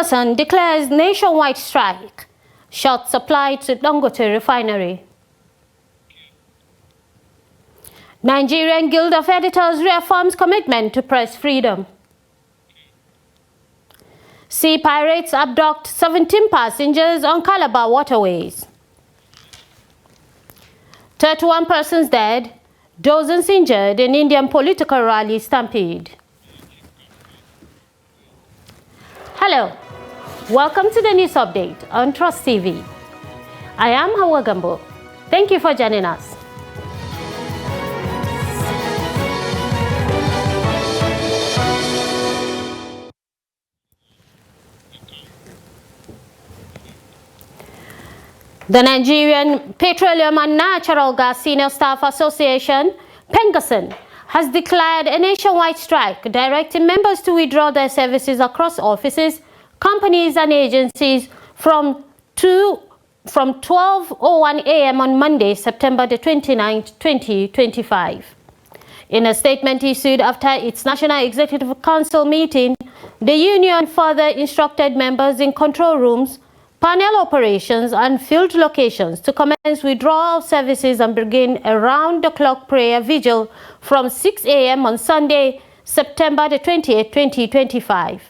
PENGASSAN declares nationwide strike. Short supply to Dangote refinery. Nigerian Guild of Editors reaffirms commitment to press freedom. Sea pirates abduct 17 passengers on Calabar waterways. 31 persons dead, dozens injured in Indian political rally stampede. Hello, welcome to the news update on Trust TV. I am Hawa Gambo. Thank you for joining us. The Nigerian Petroleum and Natural Gas Senior Staff Association, PENGASSAN, has declared a nationwide strike, directing members to withdraw their services across offices, companies and agencies from 12:01 a.m. on Monday, September the 29th, 2025. In a statement issued after its National Executive Council meeting, the union further instructed members in control rooms, panel operations and field locations to commence withdrawal of services and begin a round-the-clock prayer vigil from 6 a.m. on Sunday, September the 28th, 2025.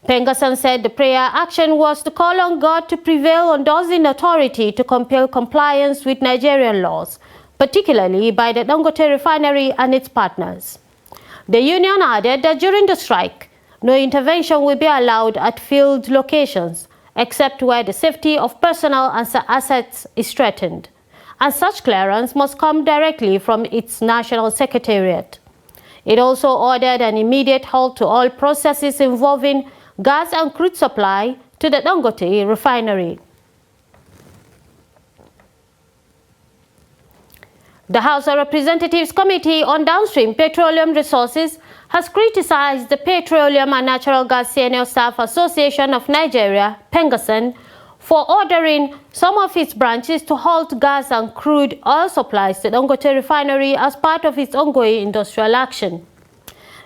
PENGASSAN said the prayer action was to call on God to prevail on those in authority to compel compliance with Nigerian laws, particularly by the Dangote refinery and its partners. The union added that during the strike, no intervention will be allowed at field locations, except where the safety of personnel and assets is threatened, and such clearance must come directly from its national secretariat. It also ordered an immediate halt to all processes involving gas and crude supply to the Dangote refinery. The House of Representatives Committee on Downstream Petroleum Resources has criticized the Petroleum and Natural Gas Senior Staff Association of Nigeria, PENGASSAN, for ordering some of its branches to halt gas and crude oil supplies to Dangote refinery as part of its ongoing industrial action.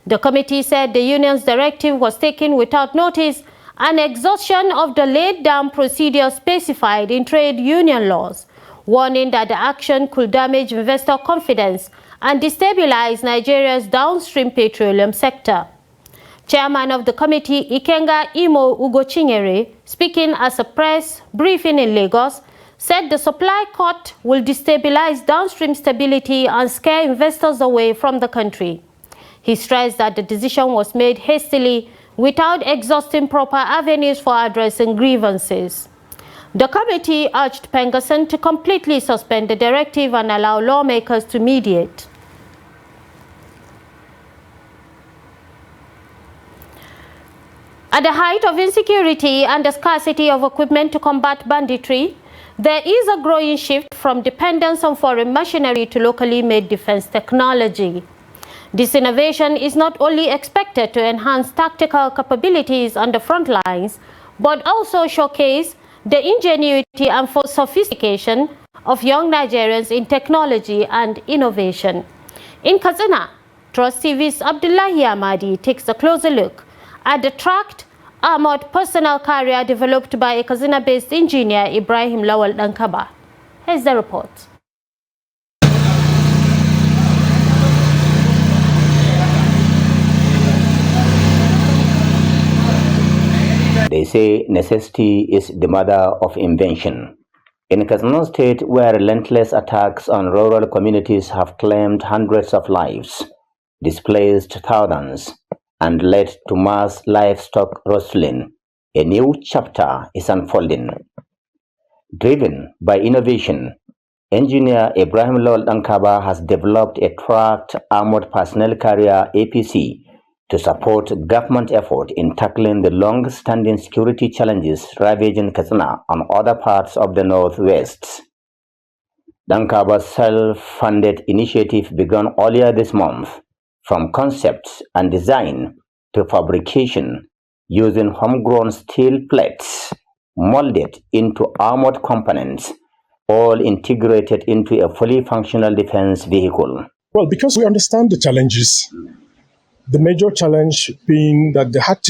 The committee said the union's directive was taken without notice and exhaustion of the laid-down procedure specified in trade union laws, warning that the action could damage investor confidence and destabilize Nigeria's downstream petroleum sector. Chairman of the committee, Ikenga Imo Ugochinyere, speaking at a press briefing in Lagos, said the supply cut will destabilize downstream stability and scare investors away from the country. He stressed that the decision was made hastily without exhausting proper avenues for addressing grievances. The committee urged PENGASSAN to completely suspend the directive and allow lawmakers to mediate. At the height of insecurity and the scarcity of equipment to combat banditry, there is a growing shift from dependence on foreign machinery to locally made defense technology. This innovation is not only expected to enhance tactical capabilities on the front lines, but also showcase the ingenuity and sophistication of young Nigerians in technology and innovation. In Katsina, Trust TV's Abdullahi Ahmadi takes a closer look at the tracked armored personnel carrier developed by a Katsina-based engineer Ibrahim Lawal Dankaba. Here's the report. They say necessity is the mother of invention. In Katsina State, where relentless attacks on rural communities have claimed hundreds of lives, displaced thousands, and led to mass livestock rustling, a new chapter is unfolding. Driven by innovation, engineer Ibrahim Lawal Dankaba has developed a tracked armored personnel carrier APC to support government effort in tackling the long-standing security challenges ravaging Katsina and other parts of the Northwest. Dankaba's self-funded initiative began earlier this month, from concepts and design to fabrication, using homegrown steel plates molded into armored components, all integrated into a fully functional defense vehicle. Well, because we understand the challenges The major challenge being that there are hard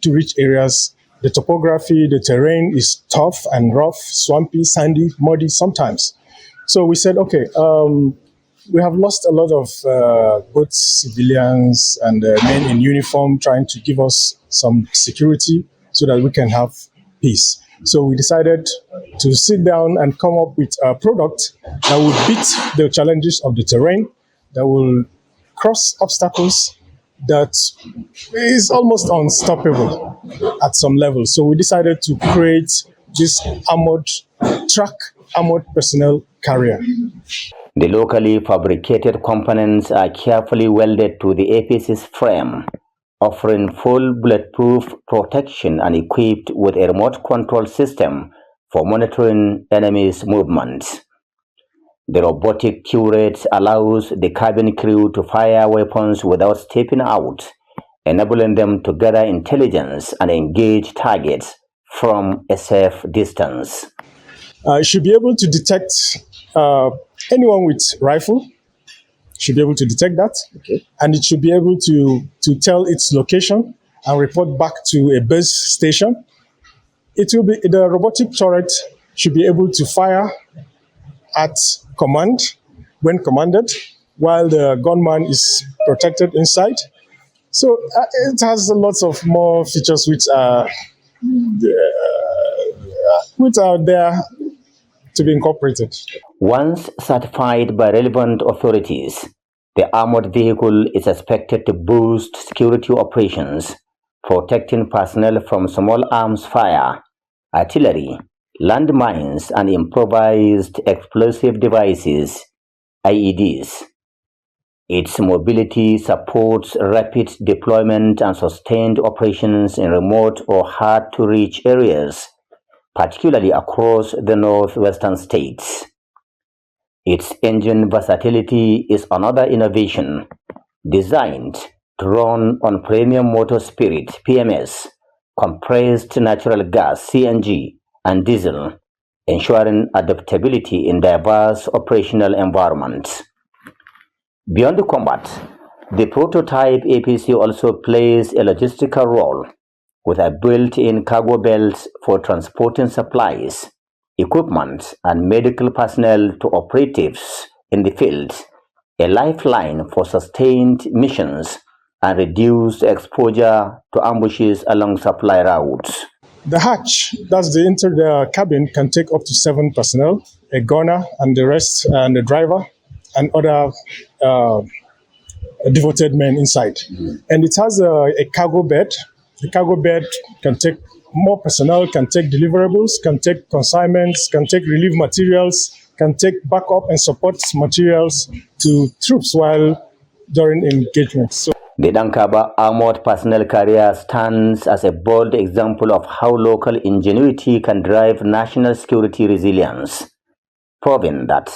to reach areas. The topography, the terrain is tough and rough, swampy, sandy, muddy sometimes. So we said, okay, we have lost a lot of both civilians and men in uniform trying to give us some security so that we can have peace. So we decided to sit down and come up with a product that will beat the challenges of the terrain, that will cross obstacles that is almost unstoppable at some level. So we decided to create this armored personnel carrier. The locally fabricated components are carefully welded to the APC's frame, offering full bulletproof protection and equipped with a remote control system for monitoring enemies' movements. The robotic turret allows the cabin crew to fire weapons without stepping out, enabling them to gather intelligence and engage targets from a safe distance. It should be able to detect anyone with rifle. Should be able to detect that, okay. And it should be able to tell its location and report back to a base station. The robotic turret should be able to fire at command when commanded, while the gunman is protected inside. So it has lots of more features which are there to be incorporated. Once certified by relevant authorities, the armored vehicle is expected to boost security operations, protecting personnel from small arms fire, artillery, landmines, and improvised explosive devices, IEDs. Its mobility supports rapid deployment and sustained operations in remote or hard-to-reach areas, particularly across the northwestern states. Its engine versatility is another innovation, designed to run on premium motor spirit, PMS, compressed natural gas, CNG, and diesel, ensuring adaptability in diverse operational environments. Beyond the combat, the prototype APC also plays a logistical role, with a built-in cargo belt for transporting supplies, equipment, and medical personnel to operatives in the field, a lifeline for sustained missions and reduced exposure to ambushes along supply routes. The hatch, that's the cabin, can take up to 7 personnel, a gunner and the rest, and the driver and other devoted men inside. And it has a cargo bed. The cargo bed can take more personnel, can take deliverables, can take consignments, can take relief materials, can take backup and support materials to troops while during engagement. So, the Dankaba armored personnel carrier stands as a bold example of how local ingenuity can drive national security resilience, proving that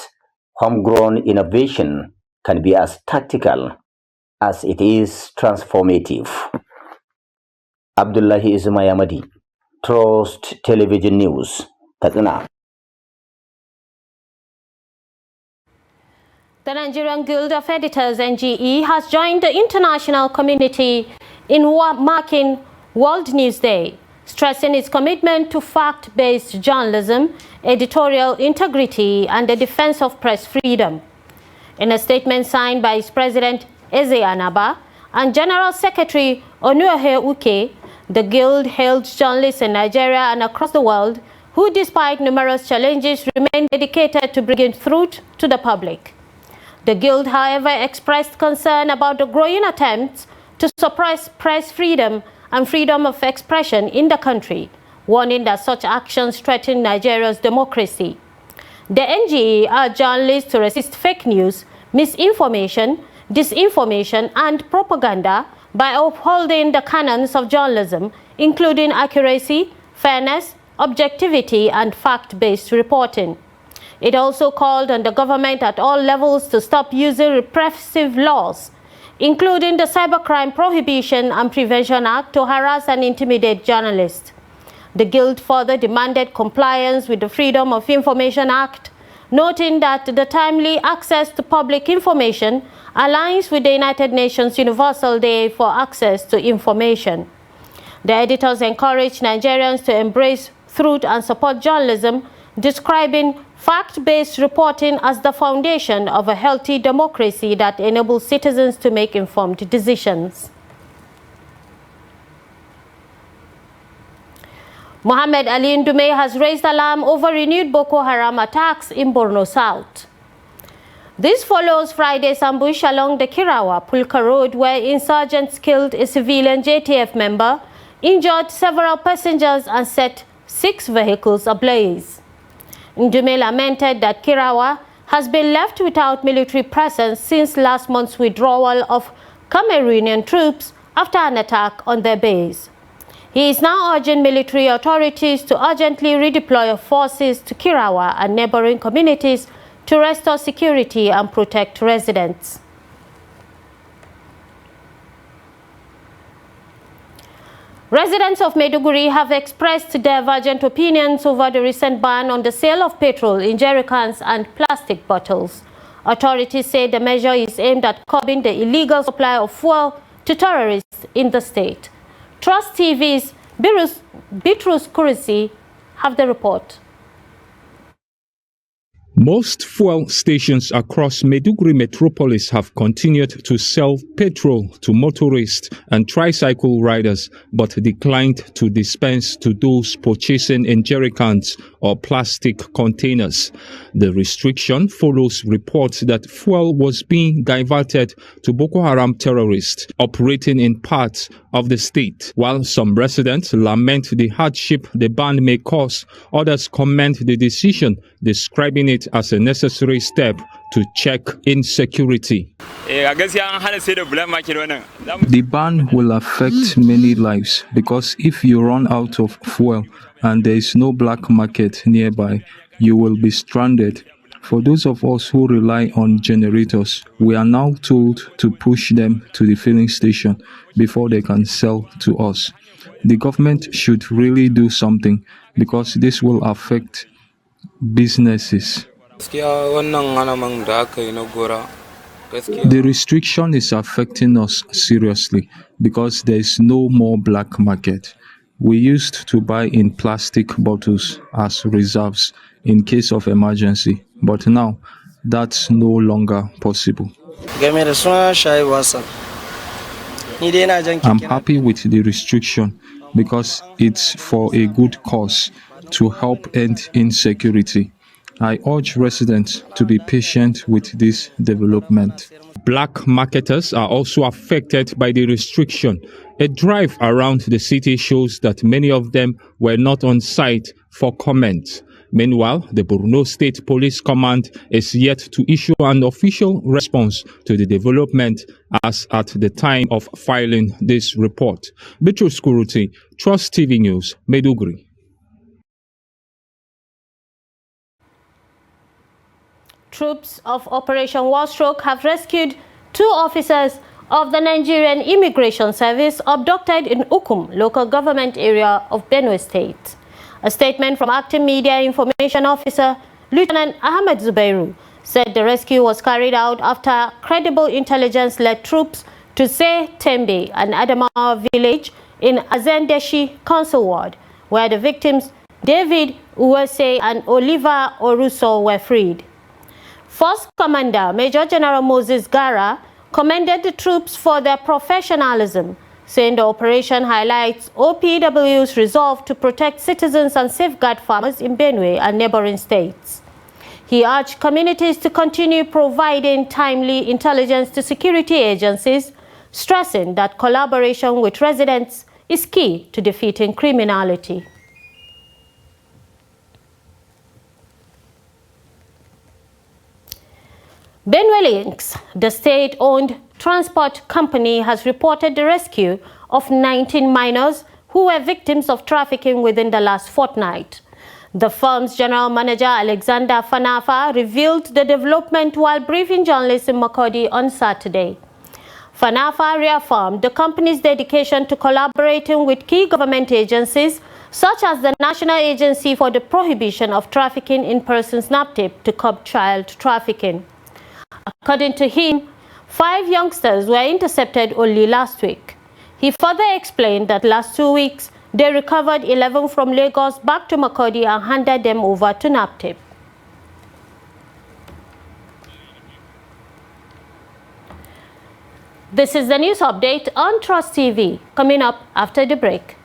homegrown innovation can be as tactical as it is transformative. Abdullahi Ismayamadi, Trust Television News, Katsina. The Nigerian Guild of Editors, NGE, has joined the international community in marking World News Day, stressing its commitment to fact-based journalism, editorial integrity, and the defense of press freedom. In a statement signed by its president, Eze Anaba, and General Secretary Onuohe Uke, the Guild hails journalists in Nigeria and across the world who, despite numerous challenges, remain dedicated to bringing truth to the public. The Guild, however, expressed concern about the growing attempts to suppress press freedom and freedom of expression in the country, warning that such actions threaten Nigeria's democracy. The NGE urged journalists to resist fake news, misinformation, disinformation, and propaganda by upholding the canons of journalism, including accuracy, fairness, objectivity, and fact-based reporting. It also called on the government at all levels to stop using repressive laws, including the Cybercrime Prohibition and Prevention Act, to harass and intimidate journalists. The Guild further demanded compliance with the Freedom of Information Act, noting that the timely access to public information aligns with the United Nations Universal Day for Access to Information. The editors encourage Nigerians to embrace truth and support journalism, describing fact-based reporting as the foundation of a healthy democracy that enables citizens to make informed decisions. Mohammed Ali Ndume has raised alarm over renewed Boko Haram attacks in Borno South. This follows Friday's ambush along the Kirawa-Pulka Road, where insurgents killed a civilian JTF member, injured several passengers and set 6 vehicles ablaze. Ndume lamented that Kirawa has been left without military presence since last month's withdrawal of Cameroonian troops after an attack on their base. He is now urging military authorities to urgently redeploy forces to Kirawa and neighboring communities to restore security and protect residents. Residents of Maiduguri have expressed divergent opinions over the recent ban on the sale of petrol in jerrycans and plastic bottles. Authorities say the measure is aimed at curbing the illegal supply of fuel to terrorists in the state. Trust TV's Bitrus Kurisi have the report. Most fuel stations across Maiduguri metropolis have continued to sell petrol to motorists and tricycle riders, but declined to dispense to those purchasing in jerrycans or plastic containers. The restriction follows reports that fuel was being diverted to Boko Haram terrorists operating in parts of the state. While some residents lament the hardship the ban may cause, others commend the decision, describing it as a necessary step to check insecurity. The ban will affect many lives because if you run out of fuel and there is no black market nearby, you will be stranded. For those of us who rely on generators, we are now told to push them to the filling station before they can sell to us. The government should really do something because this will affect businesses. The restriction is affecting us seriously because there is no more black market. We used to buy in plastic bottles as reserves in case of emergency, but now that's no longer possible. I'm happy with the restriction because it's for a good cause to help end insecurity. I urge residents to be patient with this development. Black marketers are also affected by the restriction. A drive around the city shows that many of them were not on site for comment. Meanwhile, the Borno State Police Command is yet to issue an official response to the development as at the time of filing this report. Bitrus Kurisi, Trust TV News, Maiduguri. Troops of Operation Warstroke have rescued 2 officers of the Nigerian Immigration Service abducted in Ukum, local government area of Benue State. A statement from Acting Media Information Officer Lieutenant Ahmed Zubairu said the rescue was carried out after credible intelligence led troops to Se Tembe, an Adamawa village in Azendeshi Council Ward, where the victims David Uwese and Oliver Oruso were freed. First Commander Major General Moses Gara commended the troops for their professionalism, saying the operation highlights OPW's resolve to protect citizens and safeguard farmers in Benue and neighboring states. He urged communities to continue providing timely intelligence to security agencies, stressing that collaboration with residents is key to defeating criminality. Benue Links, the state-owned transport company, has reported the rescue of 19 minors who were victims of trafficking within the last fortnight. The firm's general manager, Alexander Fanafa, revealed the development while briefing journalists in Makurdi on Saturday. Fanafa reaffirmed the company's dedication to collaborating with key government agencies such as the National Agency for the Prohibition of Trafficking in Persons (NAPTIP) to curb child trafficking. According to him, 5 youngsters were intercepted only last week. He further explained that last 2 weeks, they recovered 11 from Lagos back to Makurdi and handed them over to NAPTIP. This is the news update on Trust TV, coming up after the break.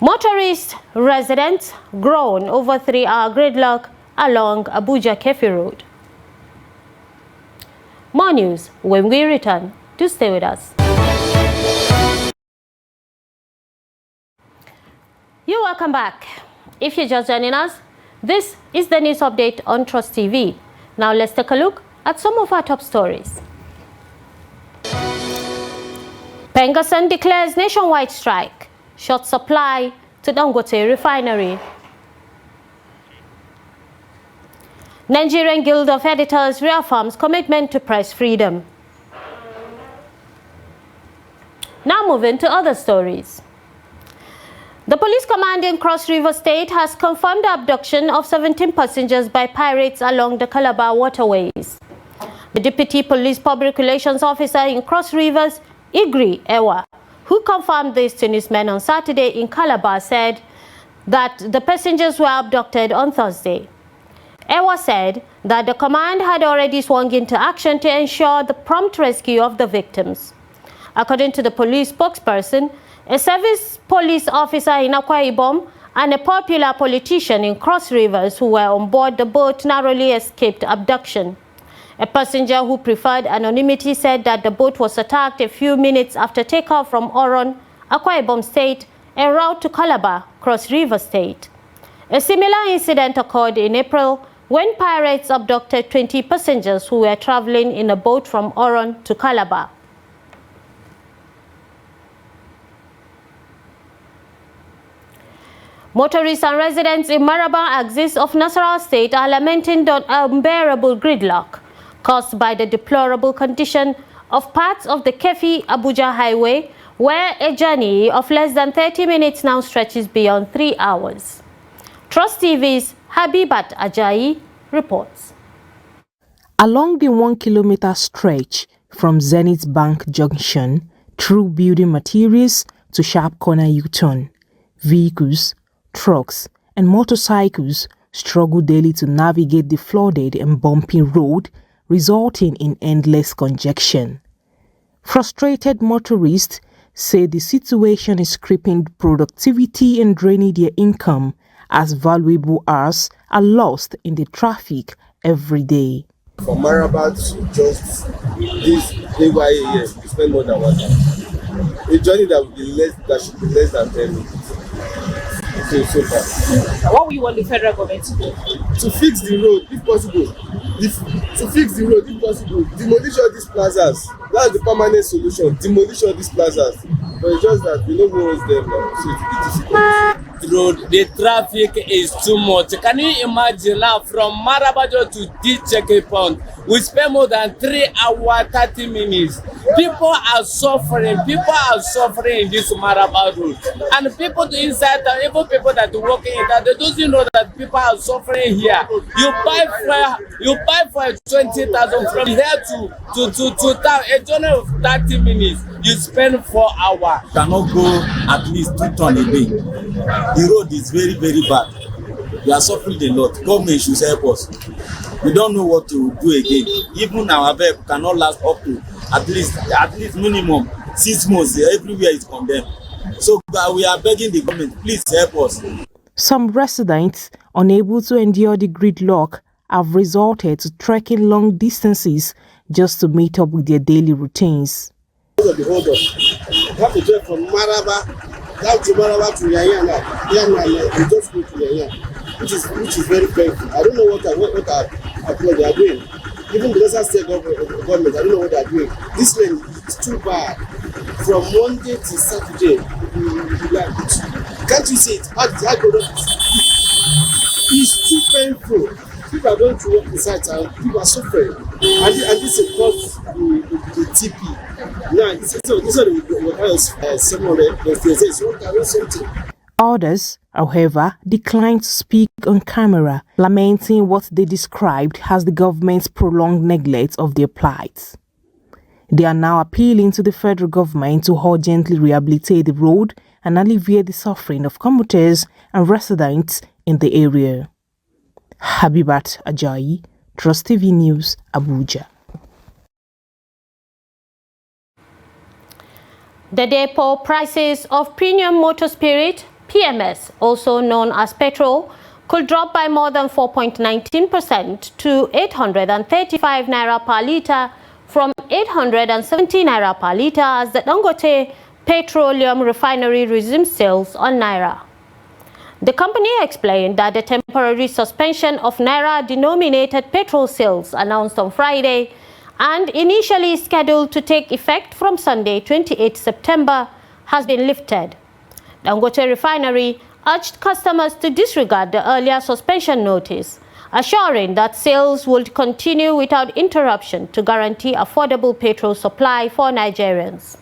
Motorists, residents groan over 3-hour gridlock along Abuja Kefi Road. More news when we return. Do stay with us. You're welcome back. If you're just joining us, this is the news update on Trust TV. Now let's take a look at some of our top stories. PENGASSAN declares nationwide strike. Short supply to Dangote refinery. Nigerian Guild of Editors reaffirms commitment to press freedom. Now moving to other stories. The police command in Cross River State has confirmed the abduction of 17 passengers by pirates along the Calabar waterways. The Deputy Police Public Relations Officer in Cross Rivers, Igri Ewa, who confirmed this to newsmen on Saturday in Calabar, said that the passengers were abducted on Thursday. Ewa said that the command had already swung into action to ensure the prompt rescue of the victims. According to the police spokesperson, a service police officer in Akwa Ibom and a popular politician in Cross Rivers who were on board the boat narrowly escaped abduction. A passenger who preferred anonymity said that the boat was attacked a few minutes after takeoff from Oron, Akwa Ibom State, en route to Calabar, Cross River State. A similar incident occurred in April when pirates abducted 20 passengers who were traveling in a boat from Oron to Calabar. Motorists and residents in Maraba axis of Nasarawa State are lamenting the unbearable gridlock caused by the deplorable condition of parts of the Kefi-Abuja highway, where a journey of less than 30 minutes now stretches beyond 3 hours. Trust TV's Habibat Ajayi reports. Along the 1-kilometer stretch from Zenith Bank Junction through building materials to Sharp Corner U-turn, vehicles, trucks and motorcycles struggle daily to navigate the flooded and bumpy road, resulting in endless congestion. Frustrated motorists say the situation is crippling productivity and draining their income, as valuable hours are lost in the traffic every day. From Maraba to just this AYA, you spend more than 1 hour. A journey that should be less than 10 minutes. So far. What we want the federal government to do? To fix the road, if possible. Demolish all these plazas. That's the permanent solution. Demolish all these plazas. But it's just that we know who owns them now, so it will be difficult. The traffic is too much. Can you imagine now from Marabajo to this checkpoint? We spend more than 3 hours, 30 minutes. People are suffering in this Maraba road. And people inside, even people that work in that, they don't know that people are suffering here. You buy for 20,000 from here to town, a journey of 30 minutes. You spend 4 hours. You cannot go at least 2 tons a day. The road is very, very bad. We are suffering a lot. Government should help us. We don't know what to do again. Even our vehicle cannot last up to at least minimum 6 months. Everywhere is condemned. So we are begging the government, please help us. Some residents, unable to endure the gridlock, have resorted to trekking long distances just to meet up with their daily routines. Hold up. You have to drive from Maraba down to Maraba to Yanya. You just go to Yanya, which is very painful. I don't know what they are doing. Even the Nasarawa State government, I don't know what they are doing. This lane is too bad. From Monday to Saturday, can't you see it? It's too painful. People are going to work inside and people are suffering. And this will cause the TP. Now, this is some of the something. Others, however, declined to speak on camera, lamenting what they described as the government's prolonged neglect of their plight. They are now appealing to the federal government to urgently rehabilitate the road and alleviate the suffering of commuters and residents in the area. Habibat Ajayi, Trust TV News, Abuja. The depot prices of premium motor spirit, PMS, also known as petrol, could drop by more than 4.19% to 835 naira per litre from 870 naira per litre as the Dangote Petroleum Refinery resumes sales on naira. The company explained that the temporary suspension of naira-denominated petrol sales announced on Friday and initially scheduled to take effect from Sunday, 28 September, has been lifted. Dangote Refinery urged customers to disregard the earlier suspension notice, assuring that sales would continue without interruption to guarantee affordable petrol supply for Nigerians.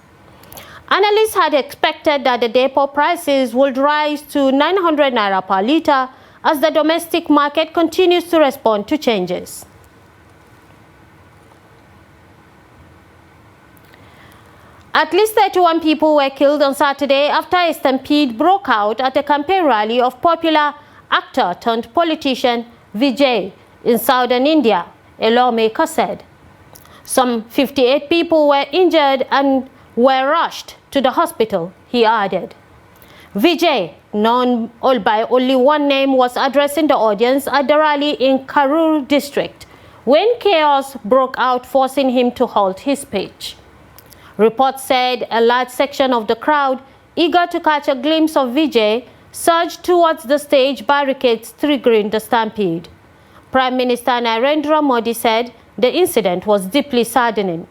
Analysts had expected that the depot prices would rise to 900 naira per litre as the domestic market continues to respond to changes. At least 31 people were killed on Saturday after a stampede broke out at a campaign rally of popular actor turned politician Vijay in southern India, a lawmaker said. Some 58 people were injured and were rushed to the hospital, he added. Vijay, known by only one name, was addressing the audience at the rally in Karur district when chaos broke out, forcing him to halt his speech. Reports said a large section of the crowd, eager to catch a glimpse of Vijay, surged towards the stage barricades, triggering the stampede. Prime Minister Narendra Modi said the incident was deeply saddening.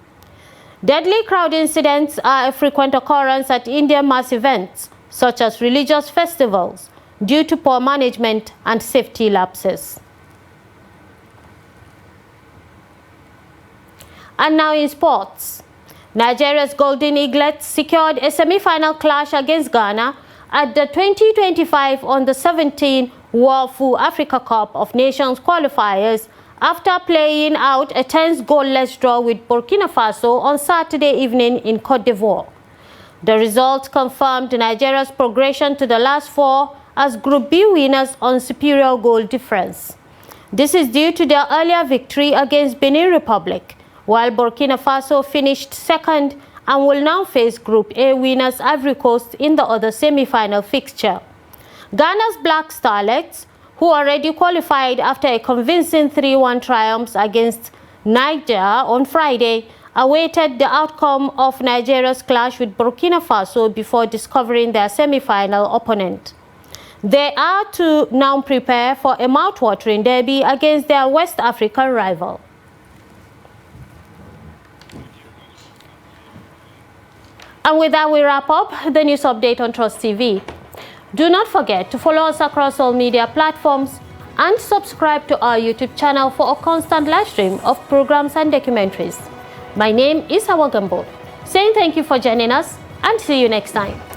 Deadly crowd incidents are a frequent occurrence at Indian mass events, such as religious festivals, due to poor management and safety lapses. And now in sports. Nigeria's Golden Eaglets secured a semi-final clash against Ghana at the 2025 Under-17 WAFU Africa Cup of Nations qualifiers after playing out a tense goalless draw with Burkina Faso on Saturday evening in Côte d'Ivoire. The result confirmed Nigeria's progression to the last four as Group B winners on superior goal difference. This is due to their earlier victory against Benin Republic, while Burkina Faso finished second and will now face Group A winners Ivory Coast in the other semi-final fixture. Ghana's Black Starlets, who already qualified after a convincing 3-1 triumph against Niger on Friday, awaited the outcome of Nigeria's clash with Burkina Faso before discovering their semi-final opponent. They are to now prepare for a mouth-watering derby against their West African rival. And with that, we wrap up the news update on Trust TV. Do not forget to follow us across all media platforms and subscribe to our YouTube channel for a constant live stream of programs and documentaries. My name is Hawa Gambo, saying thank you for joining us and see you next time.